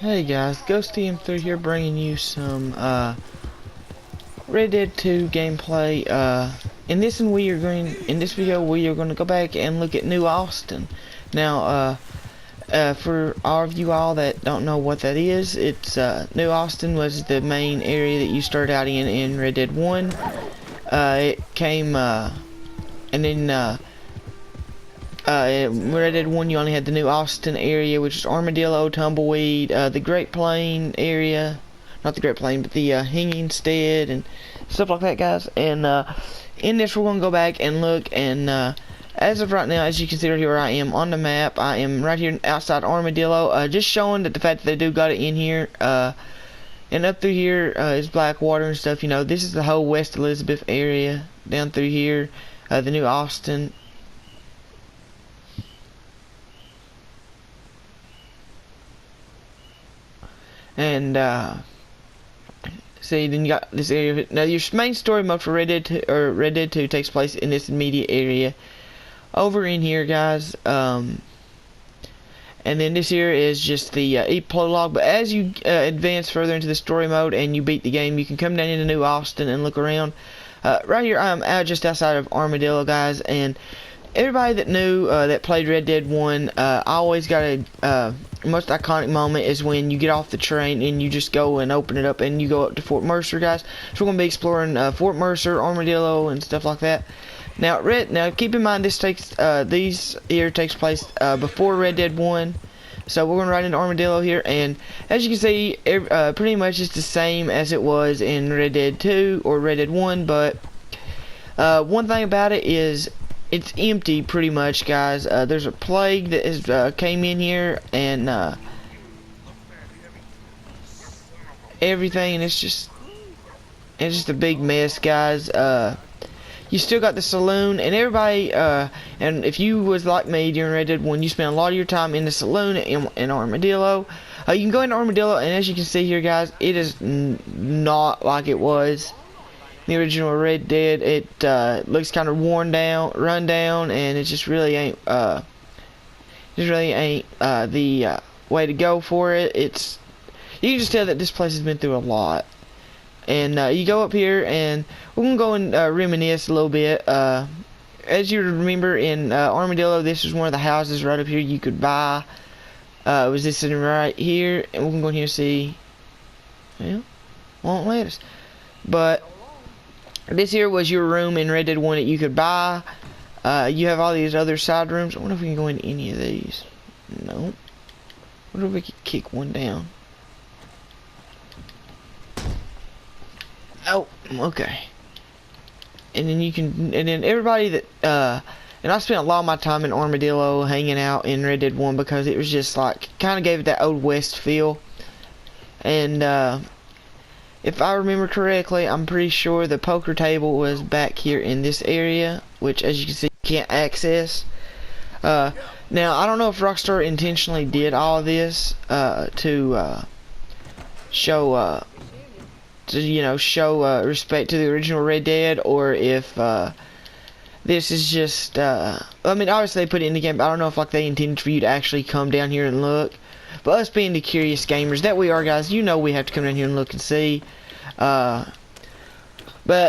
Hey guys, GhostTM3 here bringing you some Red Dead 2 gameplay. In this video we are going to go back and look at New Austin. Now for all of you all that don't know what that is, it's New Austin was the main area that you start out in Red Dead 1. It came and then in Red Dead 1 you only had the New Austin area, which is Armadillo, Tumbleweed, the Great Plain area, not the Great Plain, but the Hingingstead and stuff like that, guys. And in this we're going to go back and look, and as of right now, as you can see right here where I am on the map, I am right here outside Armadillo, just showing that the fact that they do got it in here, and up through here is Blackwater and stuff. You know, this is the whole West Elizabeth area, down through here, the New Austin. And see, then you got this area. Now your main story mode for Red Dead 2 takes place in this immediate area over in here, guys. And then this here is just the prologue. But as you advance further into the story mode and you beat the game, you can come down into New Austin and look around. Right here I'm out just outside of Armadillo, guys, and everybody that knew that played Red Dead 1, I always got a most iconic moment is when you get off the train and you just go and open it up and you go up to Fort Mercer, guys. So we're gonna be exploring Fort Mercer, Armadillo, and stuff like that. Now, keep in mind this takes takes place before Red Dead 1. So we're gonna ride into Armadillo here, and as you can see, pretty much it's the same as it was in Red Dead 2 or Red Dead 1. But one thing about it is, it's empty pretty much, guys. There's a plague that has came in here, and everything, and it's just a big mess, guys. You still got the saloon, and everybody, and if you was like me during Red Dead 1, you spent a lot of your time in the saloon in Armadillo. You can go into Armadillo, and as you can see here, guys, it is not like it was the original Red Dead. It looks kind of run down, and it just really ain't the way to go for it. You can just tell that this place has been through a lot. And you go up here, and we're gonna go and reminisce a little bit. As you remember, in Armadillo, this was one of the houses right up here you could buy. It was this sitting right here, and we're gonna go in here and see. Well, won't let us, but this here was your room in Red Dead 1 that you could buy. You have all these other side rooms. I wonder if we can go into any of these. No. I wonder if we could kick one down. Oh, okay. And then everybody that, and I spent a lot of my time in Armadillo hanging out in Red Dead 1 because it was just like, kind of gave it that old West feel. And, if I remember correctly, I'm pretty sure the poker table was back here in this area, which, as you can see, you can't access. Now, I don't know if Rockstar intentionally did all of this to show, respect to the original Red Dead, or if this is just, I mean, obviously they put it in the game, but I don't know if they intended for you to actually come down here and look. But us being the curious gamers that we are, guys, you know we have to come down here and look and see. But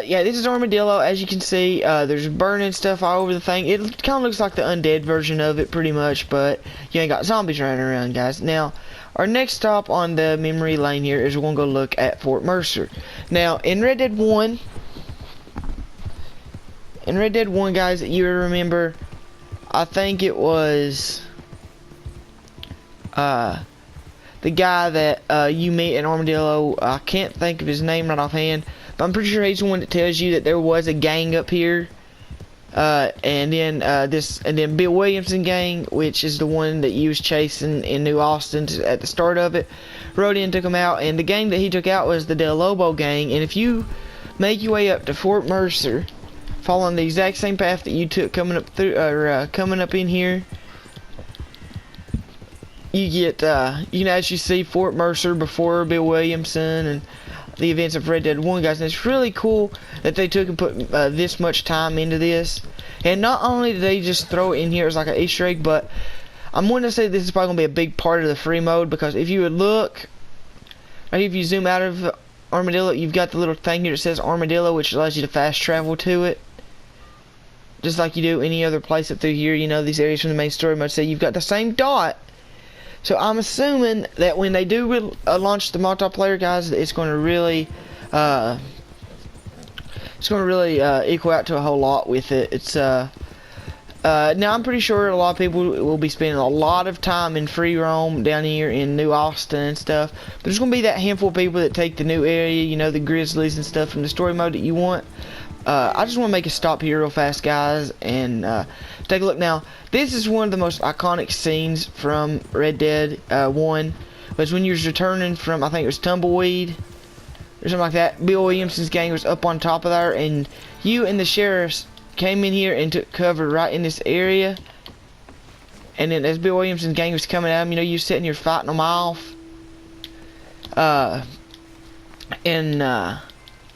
yeah, this is Armadillo. As you can see, there's burning stuff all over the thing. It kind of looks like the undead version of it, pretty much, but you ain't got zombies running around, guys. Now, our next stop on the memory lane here is we're going to go look at Fort Mercer. Now, in Red Dead 1, guys, you remember, I think it was the guy that you meet in Armadillo. I can't think of his name right offhand, but I'm pretty sure he's the one that tells you that there was a gang up here, and then Bill Williamson gang, which is the one that you was chasing in New Austin at the start of it, rode in, took him out, and the gang that he took out was the Del Lobo gang. And if you make your way up to Fort Mercer, following the exact same path that you took coming up through, coming up in here, you get, you can actually see Fort Mercer before Bill Williamson and the events of Red Dead 1, guys. And it's really cool that they took and put this much time into this. And not only did they just throw it in here as like an Easter egg, but I'm going to say this is probably going to be a big part of the free mode, because if you would look, right here, if you zoom out of Armadillo, you've got the little thing here that says Armadillo, which allows you to fast travel to it, just like you do any other place up through here. You know, these areas from the main story mode. So you've got the same dot. So I'm assuming that when they do launch the multiplayer, guys, it's going to really equal out to a whole lot with it. It's now I'm pretty sure a lot of people will be spending a lot of time in free roam down here in New Austin and stuff. But there's going to be that handful of people that take the new area, you know, the Grizzlies and stuff from the story mode that you want. I just want to make a stop here real fast, guys, and take a look. Now, this is one of the most iconic scenes from Red Dead 1. Was when you was returning from, I think it was Tumbleweed or something like that. Bill Williamson's gang was up on top of there, and you and the sheriffs came in here and took cover right in this area. And then as Bill Williamson's gang was coming at him, you know, you sitting here fighting them off.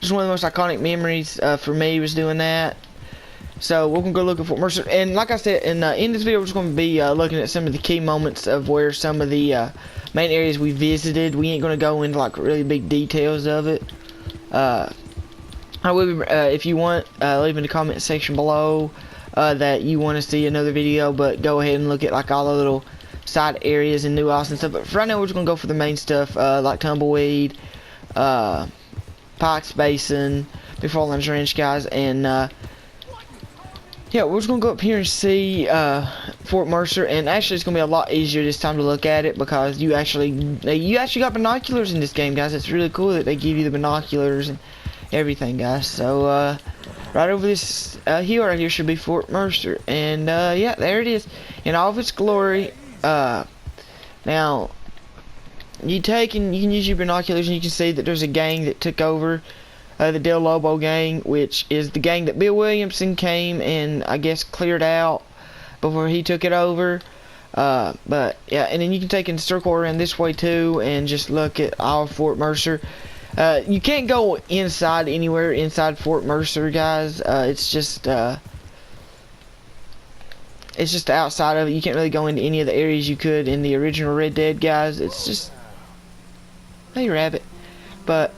Just one of the most iconic memories for me was doing that. So we're gonna go look at Fort Mercer, and like I said, in this video, we're just gonna be looking at some of the key moments of where some of the main areas we visited. We ain't gonna go into like really big details of it. I will be, if you want, leave in the comment section below that you want to see another video, but go ahead and look at like all the little side areas in New Austin and stuff. But for right now, we're just gonna go for the main stuff, like Tumbleweed, Pikes Basin, Big Falls Ranch, guys, and yeah, we're just gonna go up here and see Fort Mercer. And actually, it's gonna be a lot easier this time to look at it, because you actually got binoculars in this game, guys. It's really cool that they give you the binoculars and everything, guys. So right over this hill right here should be Fort Mercer, and yeah, there it is in all of its glory. Now you can use your binoculars, and you can see that there's a gang that took over, the Del Lobo gang, which is the gang that Bill Williamson came and I guess cleared out before he took it over. But yeah, and then you can take and circle around this way too and just look at all of Fort Mercer. You can't go inside anywhere inside Fort Mercer, guys. It's just the outside of it. You can't really go into any of the areas you could in the original Red Dead, guys. It's just, hey rabbit. But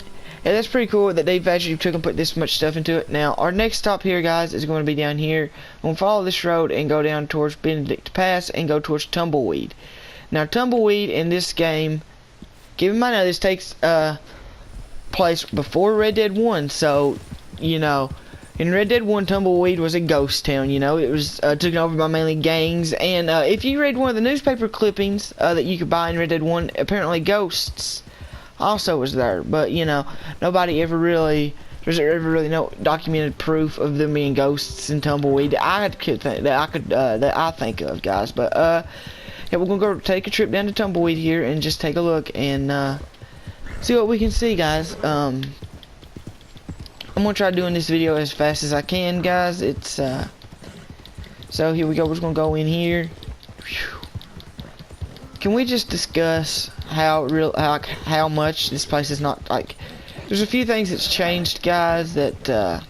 yeah, that's pretty cool that they've actually took and put this much stuff into it. Now our next stop here, guys, is going to be down here. I'm going to follow this road and go down towards Benedict Pass and go towards Tumbleweed. Now Tumbleweed in this game, keep in mind now this takes place before Red Dead 1, so you know, in Red Dead 1, Tumbleweed was a ghost town. You know, it was taken over by mainly gangs. And if you read one of the newspaper clippings that you could buy in Red Dead 1, apparently ghosts also was there. But you know, nobody ever really, there's ever really no documented proof of them being ghosts in Tumbleweed that I think of, guys. But yeah, we're gonna go take a trip down to Tumbleweed here and just take a look and see what we can see, guys. I'm gonna try doing this video as fast as I can, guys. It's so here we go. We're just gonna go in here. Whew. Can we just discuss how much this place is not like? There's a few things that's changed, guys. That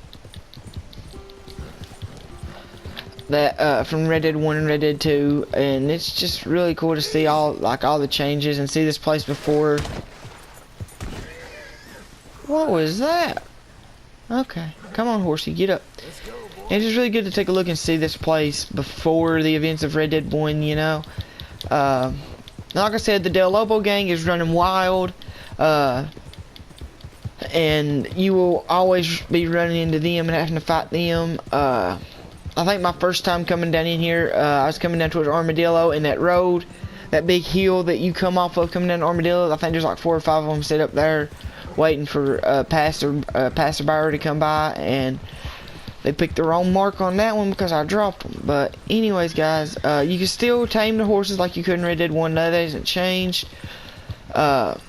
from Red Dead 1 and Red Dead 2, and it's just really cool to see all the changes and see this place before. What was that? Okay, come on, horsey, get up. And it's just really good to take a look and see this place before the events of Red Dead 1, you know. Like I said, the Del Lobo gang is running wild, and you will always be running into them and having to fight them. I think my first time coming down in here, I was coming down towards Armadillo, and that road, that big hill that you come off of coming down to Armadillo, I think there's like 4 or 5 of them set up there waiting for passerby to come by, and they picked the wrong mark on that one because I dropped them. But anyways, guys, you can still tame the horses like you could in Red Dead 1. No, that hasn't changed. And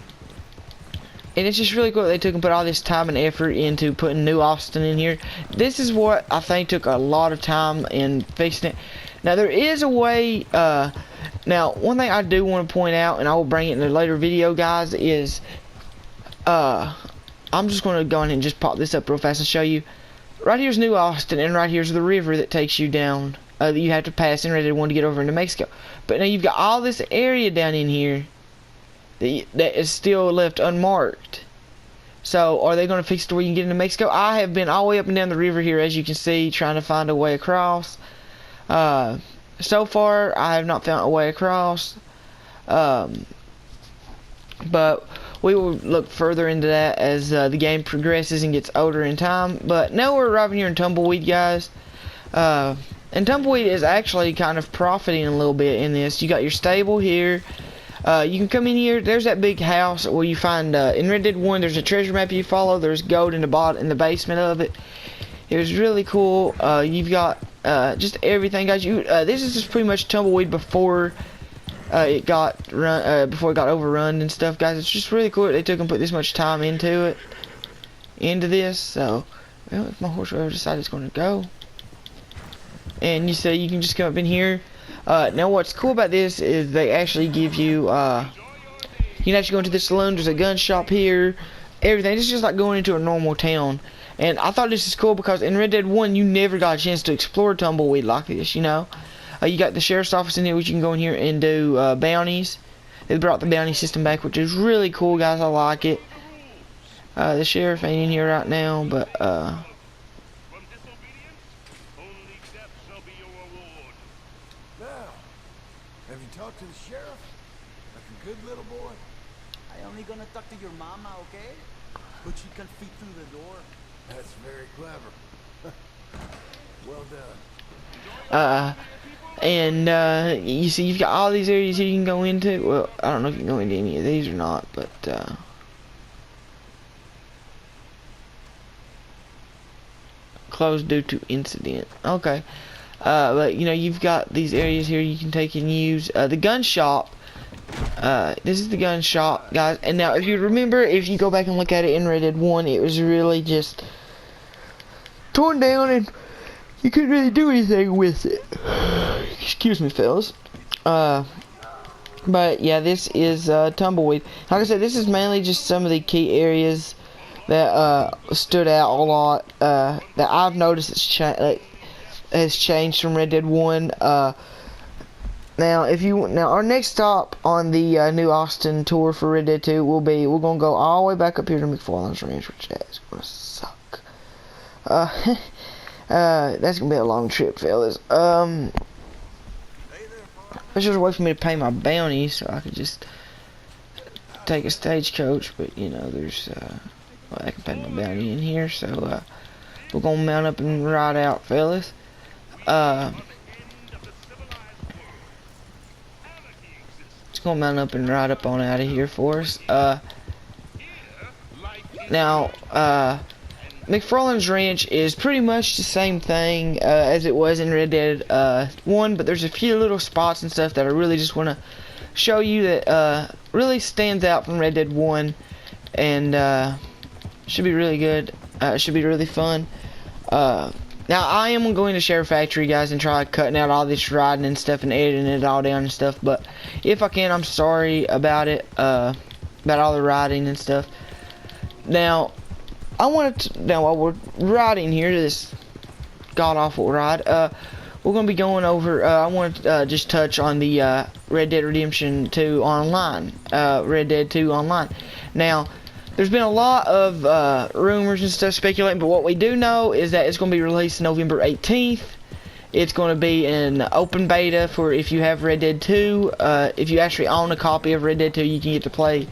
it's just really cool that they took and put all this time and effort into putting New Austin in here. This is what I think took a lot of time in fixing it. Now there is a way. Now one thing I do want to point out, and I will bring it in a later video, guys, is I'm just going to go ahead and just pop this up real fast and show you. Right here's New Austin, and right here's the river that takes you down that you have to pass in Red Dead 1 to get over into Mexico. But now you've got all this area down in here that is still left unmarked. So, are they going to fix it to where you can get into Mexico? I have been all the way up and down the river here, as you can see, trying to find a way across. So far, I have not found a way across. But we will look further into that as the game progresses and gets older in time. But now we're arriving here in Tumbleweed, guys. And Tumbleweed is actually kind of profiting a little bit in this. You got your stable here. You can come in here. There's that big house where you find in Red Dead 1. There's a treasure map you follow. There's gold in the basement of it. It was really cool. You've got just everything, guys. This is just pretty much Tumbleweed before it got overrun and stuff, guys. It's just really cool that they took and put this much time into this. So, well, if my horse ever decides it's going to go. And you say you can just come up in here. Now what's cool about this is they actually give you, you can actually go into the saloon. There's a gun shop here. Everything. It's just like going into a normal town. And I thought this is cool because in Red Dead 1 you never got a chance to explore Tumbleweed like this, you know. You got the sheriff's office in here, which you can go in here and do bounties. They brought the bounty system back, which is really cool, guys. I like it. The sheriff ain't in here right now, but have you talked to the sheriff? Like a good little boy? I only gonna talk to your mama, okay? But she can fit through the door. That's very clever. Well done. And you see you've got all these areas you can go into. Well, I don't know if you can go into any of these or not, but closed due to incident. Okay. But you know, you've got these areas here you can take and use. The gun shop. This is the gun shop, guys. And now, if you remember, if you go back and look at it in Red Dead 1, it was really just torn down and you couldn't really do anything with it. Excuse me, fellas. But yeah, this is Tumbleweed. Like I said, this is mainly just some of the key areas that stood out a lot. That I've noticed has changed from Red Dead 1. Now our next stop on the New Austin tour for Red Dead 2 will be, we're gonna go all the way back up here to McFarland's Ranch, which is gonna suck. That's gonna be a long trip, fellas. There's just a way for me to pay my bounty, so I could just take a stagecoach. But you know, there's well, I can pay my bounty in here, so we're gonna mount up and ride out, fellas. Just gonna mount up and ride up on out of here for us. Now, McFarland's Ranch is pretty much the same thing as it was in Red Dead 1, but there's a few little spots and stuff that I really just want to show you that really stands out from Red Dead 1, and should be really good. Should be really fun. Now, I am going to Sheriff Factory, guys, and try cutting out all this riding and stuff and editing it all down and stuff, but if I can, I'm sorry about it, about all the riding and stuff. Now, while we're riding here, this god-awful ride, we're going to be going over, I want to just touch on the Red Dead Redemption 2 Online, Red Dead 2 Online. Now, there's been a lot of rumors and stuff speculating, but what we do know is that it's going to be released November 18th. It's going to be an open beta for if you have Red Dead 2. If you actually own a copy of Red Dead 2, you can get to play. You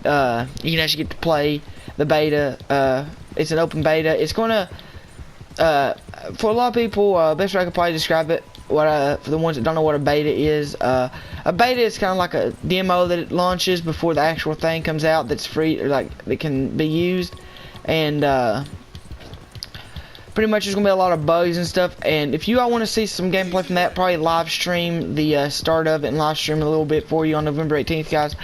can actually get to play the beta. It's an open beta. It's going to, for a lot of people, best way I could probably describe it, for the ones that don't know what a beta is, a beta is kind of like a demo that it launches before the actual thing comes out that's free, or like that can be used, and pretty much there's gonna be a lot of bugs and stuff. And if you all want to see some gameplay from that, probably live stream the start of it and live stream a little bit for you on November 18th, guys.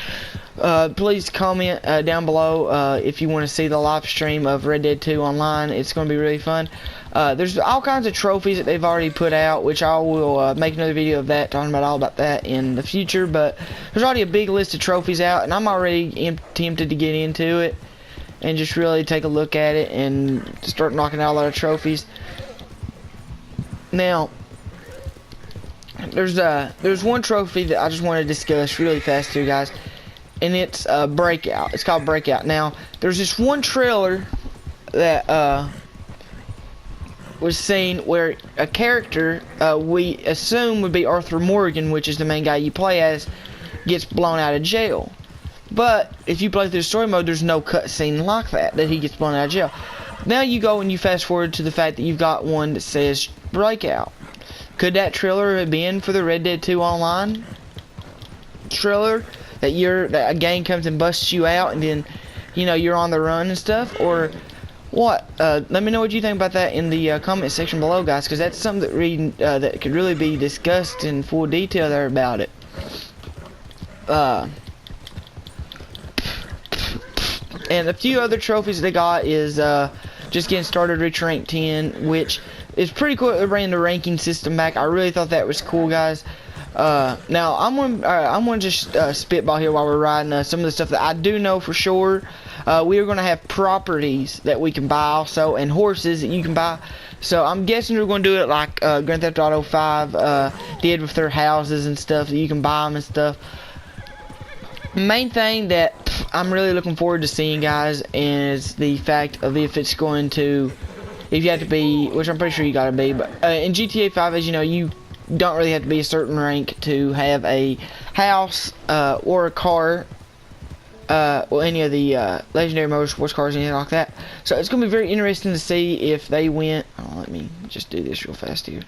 Please comment down below if you want to see the live stream of Red Dead 2 Online. It's going to be really fun. There's all kinds of trophies that they've already put out, which I will make another video of that, talking about all about that in the future. But there's already a big list of trophies out, and I'm already tempted to get into it and just really take a look at it and start knocking out a lot of trophies. Now, there's one trophy that I just want to discuss really fast here, guys, and it's Breakout. It's called Breakout. Now, there's this one trailer that was seen where a character we assume would be Arthur Morgan, which is the main guy you play as, gets blown out of jail. But if you play through story mode, there's no cutscene like that he gets blown out of jail. Now you go and you fast forward to the fact that you've got one that says Breakout. Could that trailer have been for the Red Dead 2 Online trailer? That a gang comes and busts you out and then, you know, you're on the run and stuff? Or what? Let me know what you think about that in the comment section below, guys, because that's something that that could really be discussed in full detail there about it. And a few other trophies they got is just getting started reach rank 10, which is pretty cool. They bring the ranking system back. I really thought that was cool, guys. Now I'm gonna just spitball here while we're riding some of the stuff that I do know for sure. We are gonna have properties that we can buy also, and horses that you can buy. So I'm guessing we're gonna do it like Grand Theft Auto 5 did with their houses and stuff, that you can buy them and stuff. Main thing that I'm really looking forward to seeing, guys, is the fact of if it's going to, if you have to be, which I'm pretty sure you gotta be, but in GTA 5, as you know, you don't really have to be a certain rank to have a house or a car, well, any of the legendary motorsports cars, anything like that. So it's gonna be very interesting to see if they went. Oh, let me just do this real fast here.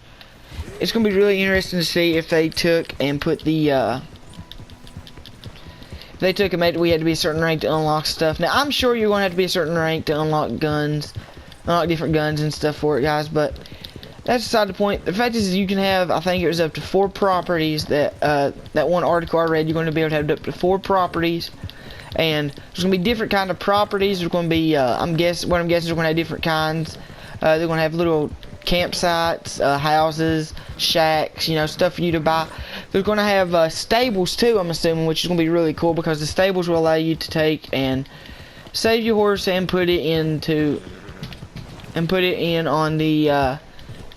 It's gonna be really interesting to see if they took and put the they took and made it we had to be a certain rank to unlock stuff. Now, I'm sure you're going to have to be a certain rank to unlock guns, unlock different guns and stuff for it, guys, but that's beside the point. The fact is, you can have, I think it was up to 4 properties that, that one article I read, you're going to be able to have up to 4 properties, and there's going to be different kind of properties. There's going to be, what I'm guessing is we're going to have different kinds. They're going to have little campsites, houses, shacks, you know, stuff for you to buy. They're going to have stables too, I'm assuming, which is going to be really cool because the stables will allow you to take and save your horse and put it into on the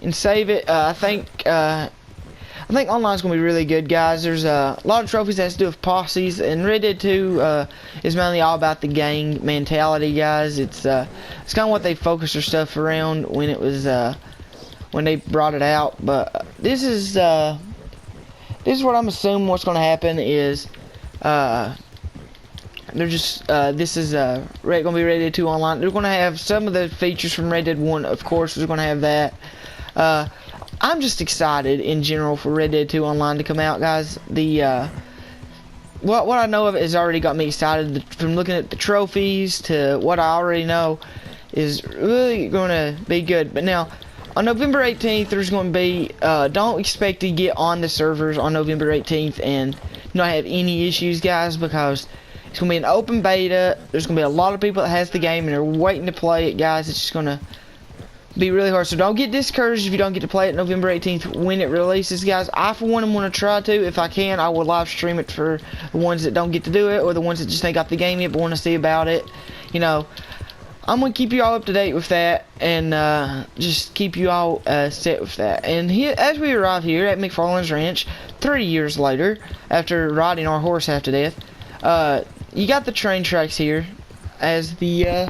and save it. I think online's going to be really good, guys. There's a lot of trophies that has to do with posses, and Red Dead 2 is mainly all about the gang mentality, guys. It's kind of what they focused their stuff around when it was when they brought it out. But this is what I'm assuming what's going to happen is they're just this is going to be Red Dead 2 Online. They're going to have some of the features from Red Dead 1, of course. They're going to have that. I'm just excited in general for Red Dead 2 Online to come out, guys. The what I know of it has already got me excited. From looking at the trophies to what I already know is really going to be good. But now, on November 18th, there's going to be, don't expect to get on the servers on November 18th and not have any issues, guys, because it's going to be an open beta. There's going to be a lot of people that has the game and they're waiting to play it, guys. It's just going to be really hard. So don't get discouraged if you don't get to play it November 18th when it releases, guys. I, for one, am going to try to. If I can, I will live stream it for the ones that don't get to do it, or the ones that just ain't got the game yet but want to see about it. You know, I'm going to keep you all up to date with that, and just keep you all set with that. And here, as we arrive here at McFarland's Ranch, 3 years later, after riding our horse half to death, you got the train tracks here as the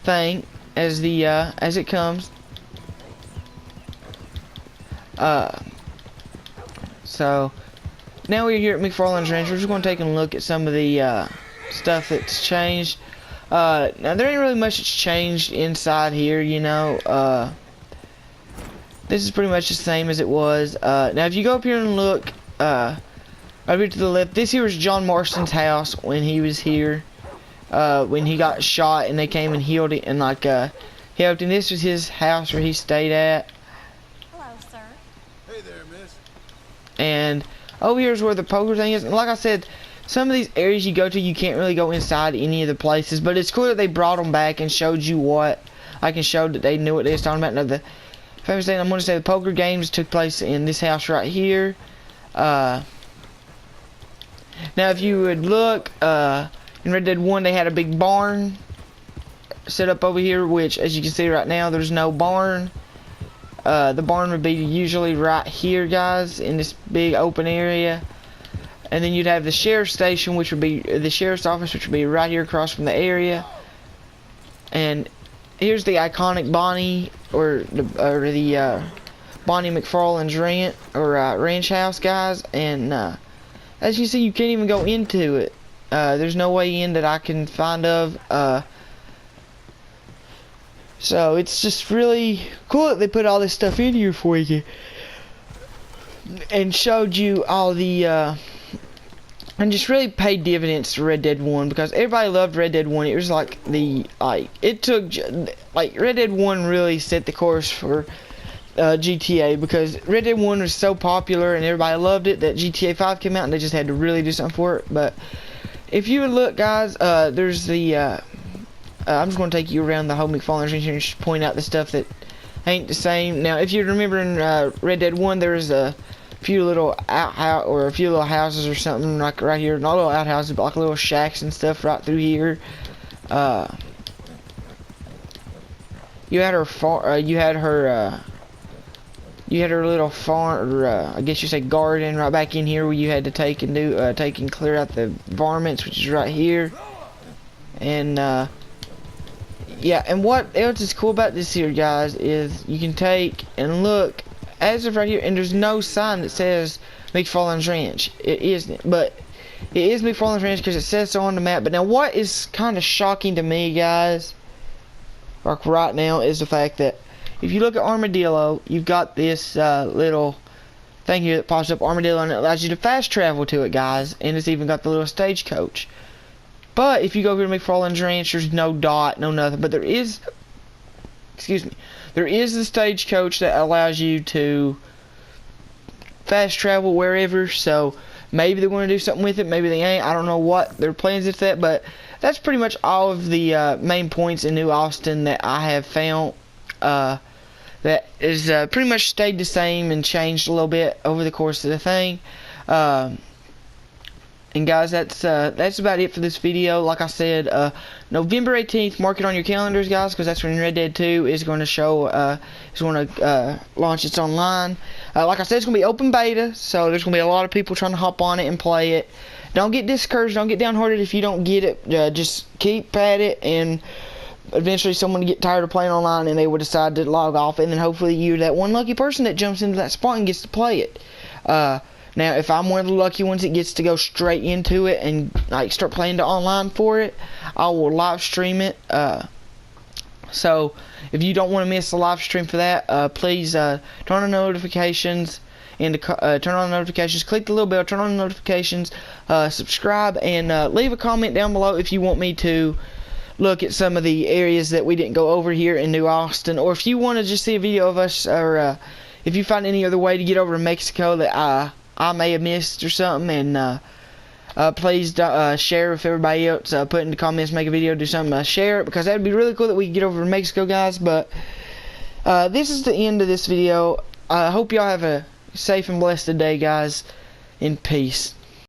thing, as it comes. So now we're here at McFarland's Ranch. We're just going to take a look at some of the stuff that's changed. Now there ain't really much that's changed inside here, you know. This is pretty much the same as it was. Now if you go up here and look, right here to the left, this here was John Marston's house when he was here. When he got shot and they came and healed it and like helped him. This was his house where he stayed at. Hello, sir. Hey there, miss. And over here's where the poker thing is. And like I said, some of these areas you go to, you can't really go inside any of the places, but it's cool that they brought them back and showed you what I can show that they knew what they was talking about. Now the famous thing I'm going to say, the poker games took place in this house right here. Now if you would look, in Red Dead 1, they had a big barn set up over here, which, as you can see right now, there's no barn. the barn would be usually right here, guys, in this big open area. And then you'd have the sheriff's station, which would be the sheriff's office, which would be right here across from the area. And here's the iconic Bonnie, or the Bonnie McFarlane's ranch house, guys. And as you see, you can't even go into it. There's no way in that I can find of. So it's just really cool that they put all this stuff in here for you and showed you all the and just really paid dividends to Red Dead 1, because everybody loved Red Dead 1. It was like Red Dead 1 really set the course for GTA, because Red Dead 1 was so popular and everybody loved it that GTA 5 came out and they just had to really do something for it. But if you would look, guys, there's the I'm just going to take you around the whole McFarlane's Ranch and just point out the stuff that ain't the same. Now, if you remember in Red Dead 1, there's a few little a few little houses or something like right here, not little outhouses, but like little shacks and stuff right through here. You had her you had her little farm, or I guess you say garden, right back in here where you had to take and clear out the varmints, which is right here. And yeah, and what else is cool about this here, guys, is you can take and look as of right here, and there's no sign that says McFarlane's Ranch. It isn't, but it is McFarlane's Ranch because it says so on the map. But now, what is kind of shocking to me, guys, like right now, is the fact that if you look at Armadillo, you've got this little thing here that pops up, Armadillo, and it allows you to fast travel to it, guys. And it's even got the little stagecoach. But if you go over to McFarlane's Ranch, there's no dot, no nothing. But there is, excuse me, there is the stagecoach that allows you to fast travel wherever. So maybe they want to do something with it, maybe they ain't. I don't know what their plans is that, but that's pretty much all of the main points in New Austin that I have found. That is pretty much stayed the same and changed a little bit over the course of the thing. And guys, that's about it for this video. Like I said, November 18th, mark it on your calendars, guys, because that's when Red Dead 2 is going to show, is going to launch its online. Like I said, it's going to be open beta, so there's going to be a lot of people trying to hop on it and play it. Don't get discouraged, don't get downhearted if you don't get it. Just keep at it, and eventually someone will get tired of playing online and they will decide to log off, and then hopefully you're that one lucky person that jumps into that spot and gets to play it. Now, if I'm one of the lucky ones that gets to go straight into it and like start playing the online for it, I will live stream it. So if you don't want to miss the live stream for that, please turn on notifications and turn on notifications. Click the little bell, turn on notifications, subscribe, and leave a comment down below if you want me to look at some of the areas that we didn't go over here in New Austin, or if you want to just see a video of us, or if you find any other way to get over to Mexico that I may have missed or something, and please share with everybody else. Put in the comments, make a video, do something, share it, because that would be really cool that we could get over to Mexico, guys. But this is the end of this video. I hope y'all have a safe and blessed day, guys, in peace.